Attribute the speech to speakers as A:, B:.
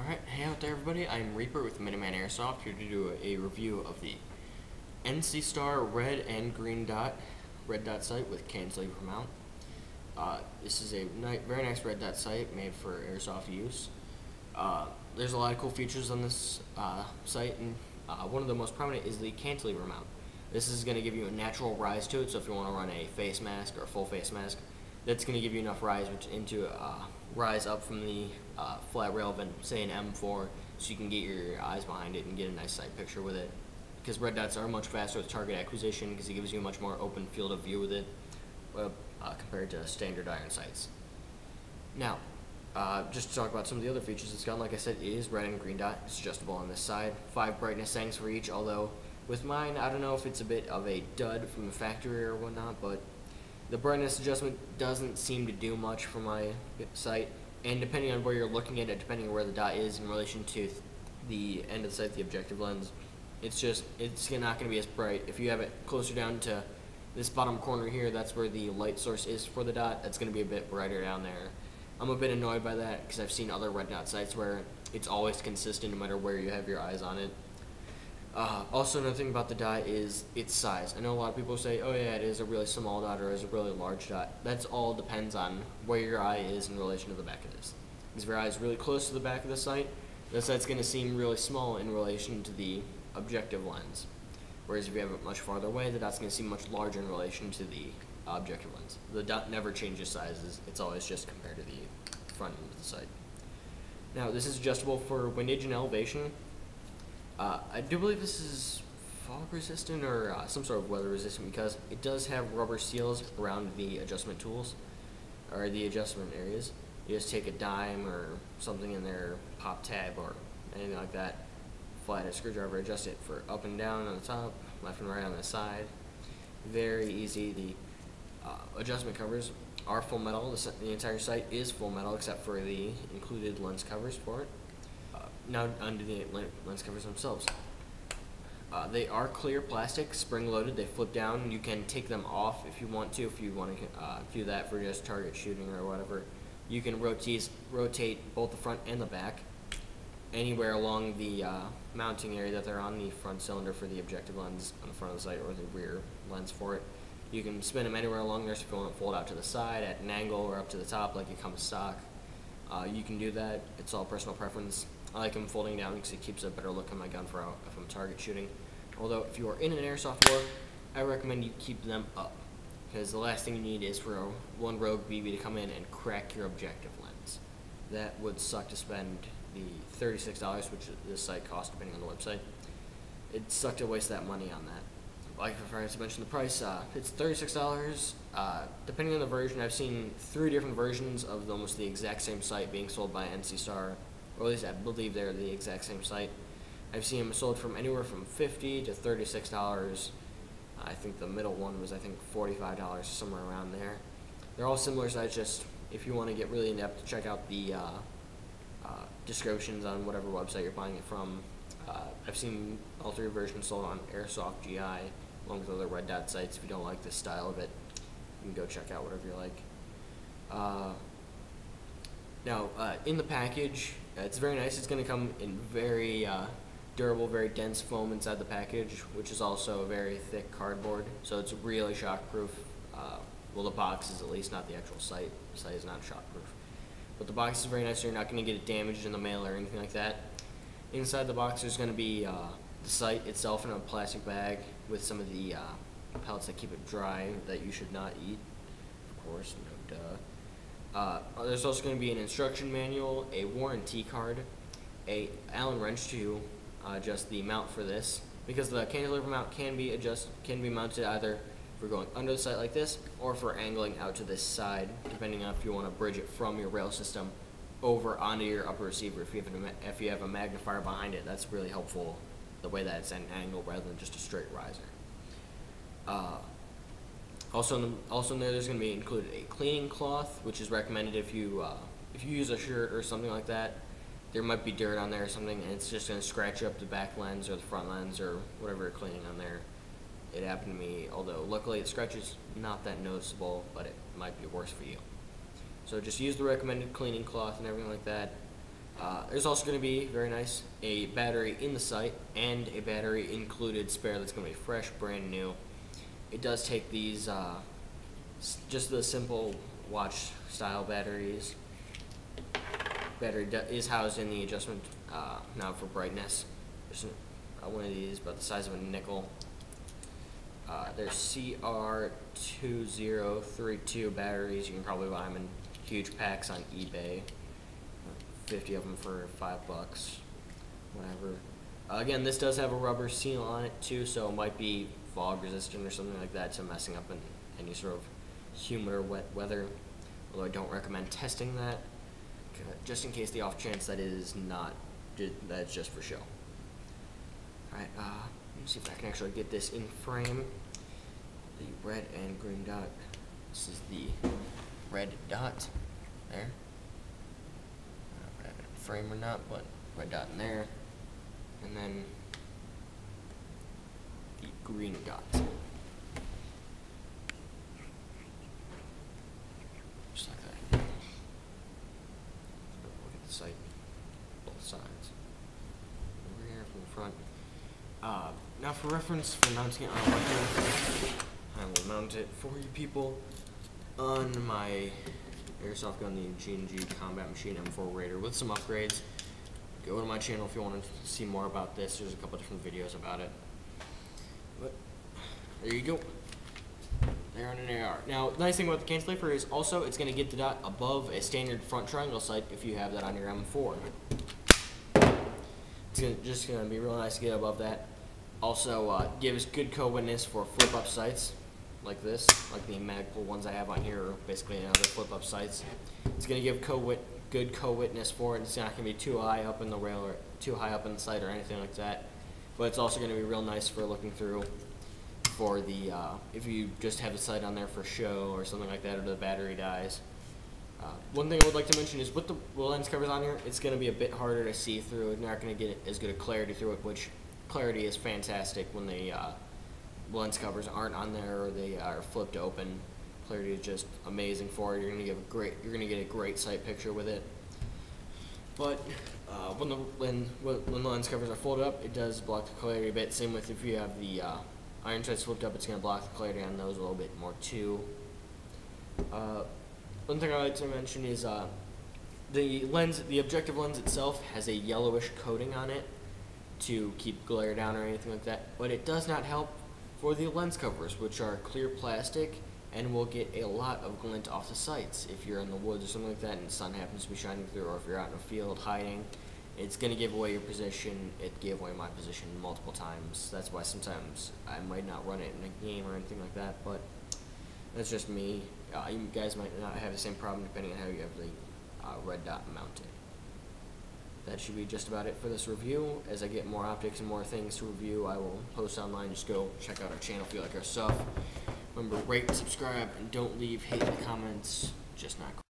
A: Alright, hey out there everybody, I'm Reaper with Miniman Airsoft, here to do a review of the NC Star red and green dot, red dot sight with cantilever mount. This is a very nice red dot sight made for airsoft use. There's a lot of cool features on this sight, and one of the most prominent is the cantilever mount. This is going to give you a natural rise to it, so if you want to run a face mask or a full face mask, that's going to give you enough rise rise up from the flat rail of, say, an M4, so you can get your eyes behind it and get a nice sight picture with it. Because red dots are much faster with target acquisition, because it gives you a much more open field of view with it, compared to standard iron sights. Now, just to talk about some of the other features it's got, like I said, it is red and green dot. It's adjustable on this side. 5 brightness settings for each, although with mine, I don't know if it's a bit of a dud from the factory or whatnot, but the brightness adjustment doesn't seem to do much for my sight, and depending on where you're looking at it, depending on where the dot is in relation to the end of the sight, the objective lens, it's not going to be as bright. If you have it closer down to this bottom corner here, that's where the light source is for the dot, that's going to be a bit brighter down there. I'm a bit annoyed by that, because I've seen other red dot sights where it's always consistent no matter where you have your eyes on it. Also, another thing about the dot is its size. I know a lot of people say, oh yeah, it is a really small dot or it is a really large dot. That's all depends on where your eye is in relation to the back of this. Because if your eye is really close to the back of the sight sight's going to seem really small in relation to the objective lens. Whereas if you have it much farther away, the dot's going to seem much larger in relation to the objective lens. The dot never changes sizes. It's always just compared to the front end of the sight. Now, this is adjustable for windage and elevation. I do believe this is fog resistant or some sort of weather resistant, because it does have rubber seals around the adjustment tools or the adjustment areas. You just take a dime or something in there, pop tab or anything like that, flathead screwdriver, adjust it for up and down on the top, left and right on the side. Very easy. The adjustment covers are full metal. The entire sight is full metal except for the included lens covers for it. Now under the lens covers themselves. They are clear plastic, spring-loaded. They flip down. You can take them off if you want to do that for just target shooting or whatever. You can rotate both the front and the back anywhere along the mounting area that they're on, the front cylinder for the objective lens on the front of the sight or the rear lens for it. You can spin them anywhere along there, so if you want to fold out to the side, at an angle, or up to the top like it comes stock. You can do that. It's all personal preference. I like them folding down because it keeps a better look on my gun for if I'm target shooting. Although, if you are in an airsoft war, I recommend you keep them up, because the last thing you need is for one rogue BB to come in and crack your objective lens. That would suck to spend the $36, which this sight costs depending on the website. It'd suck to waste that money on that. Like I forgot to mention the price, it's $36. Depending on the version, I've seen 3 different versions of almost the exact same sight being sold by NC Star, or at least I believe they're the exact same sight. I've seen them sold from anywhere from $50 to $36. I think the middle one was, $45, somewhere around there. They're all similar sights, just if you want to get really in depth, check out the descriptions on whatever website you're buying it from. I've seen all 3 versions sold on Airsoft GI, along with other red dot sites. If you don't like the style of it, you can go check out whatever you like. Now, in the package, it's very nice. It's going to come in very durable, very dense foam inside the package, which is also a very thick cardboard, so it's really shockproof. Well, the box is, at least, not the actual sight. The sight is not shockproof. But the box is very nice, so you're not going to get it damaged in the mail or anything like that. Inside the box, there's going to be the sight itself in a plastic bag with some of the pellets that keep it dry that you should not eat, of course, no duh. There's also going to be an instruction manual, a warranty card, a Allen wrench to adjust the mount for this, because the cantilever mount can be mounted either if we're going under the sight like this, or if we're angling out to this side, depending on if you want to bridge it from your rail system over onto your upper receiver. If you have a magnifier behind it, that's really helpful, the way that it's at an angle rather than just a straight riser. Also in there, there's going to be included a cleaning cloth, which is recommended if you use a shirt or something like that. There might be dirt on there or something, and it's just going to scratch up the back lens or the front lens or whatever you're cleaning on there. It happened to me, although luckily the scratch is not that noticeable, but it might be worse for you. So just use the recommended cleaning cloth and everything like that. There's also going to be, very nice, a battery in the sight and a battery included spare that's going to be fresh, brand new. It does take these, just the simple watch style batteries. Battery is housed in the adjustment knob for brightness. There's one of these about the size of a nickel. There's CR2032 batteries. You can probably buy them in huge packs on eBay. 50 of them for $5, whatever. Again, this does have a rubber seal on it too, so it might be fog resistant or something like that, so messing up in any sort of humid or wet weather. Although I don't recommend testing that, just in case the off chance that it is not, that's just for show. Alright, let me see if I can actually get this in frame. The red and green dot. This is the red dot there. Frame or not, but red dot in there, and then the green dot. Just like that. Look at the sight, both sides. Over here from the front. Now for reference, for mounting it on a weapon, I will mount it for you people on my Airsoft gun, the G&G Combat Machine M4 Raider with some upgrades. Go to my channel if you want to see more about this. There's a couple different videos about it. But there you go. There on an AR. Now, the nice thing about the Cantilever is also it's going to get the dot above a standard front triangle sight if you have that on your M4. It's just going to be real nice to get above that. Also, gives good co-witness for flip-up sights. Like this, like the Magpul ones I have on here are basically another flip-up sights. It's going to give good co-witness for it. It's not going to be too high up in the rail or too high up in the sight or anything like that. But it's also going to be real nice for looking through for the, if you just have the sight on there for show or something like that, or the battery dies. One thing I would like to mention is with the lens covers on here, it's going to be a bit harder to see through. You're not going to get as good a clarity through it, which clarity is fantastic when they lens covers aren't on there or they are flipped open. Clarity is just amazing for it. You're gonna get a great sight picture with it. But when the lens covers are folded up, it does block the clarity a bit. Same with if you have the iron sights flipped up, it's gonna block the clarity on those a little bit more too. One thing I like to mention is the objective lens itself has a yellowish coating on it to keep glare down or anything like that, but it does not help for the lens covers, which are clear plastic and will get a lot of glint off the sights. If you're in the woods or something like that and the sun happens to be shining through, or if you're out in a field hiding, it's going to give away your position. It gave away my position multiple times. That's why sometimes I might not run it in a game or anything like that, but that's just me. You guys might not have the same problem depending on how you have the red dot mounted. That should be just about it for this review. As I get more optics and more things to review, I will post online. Just go check out our channel if you like our stuff. Remember, rate, subscribe, and don't leave hate in the comments. Just not cool.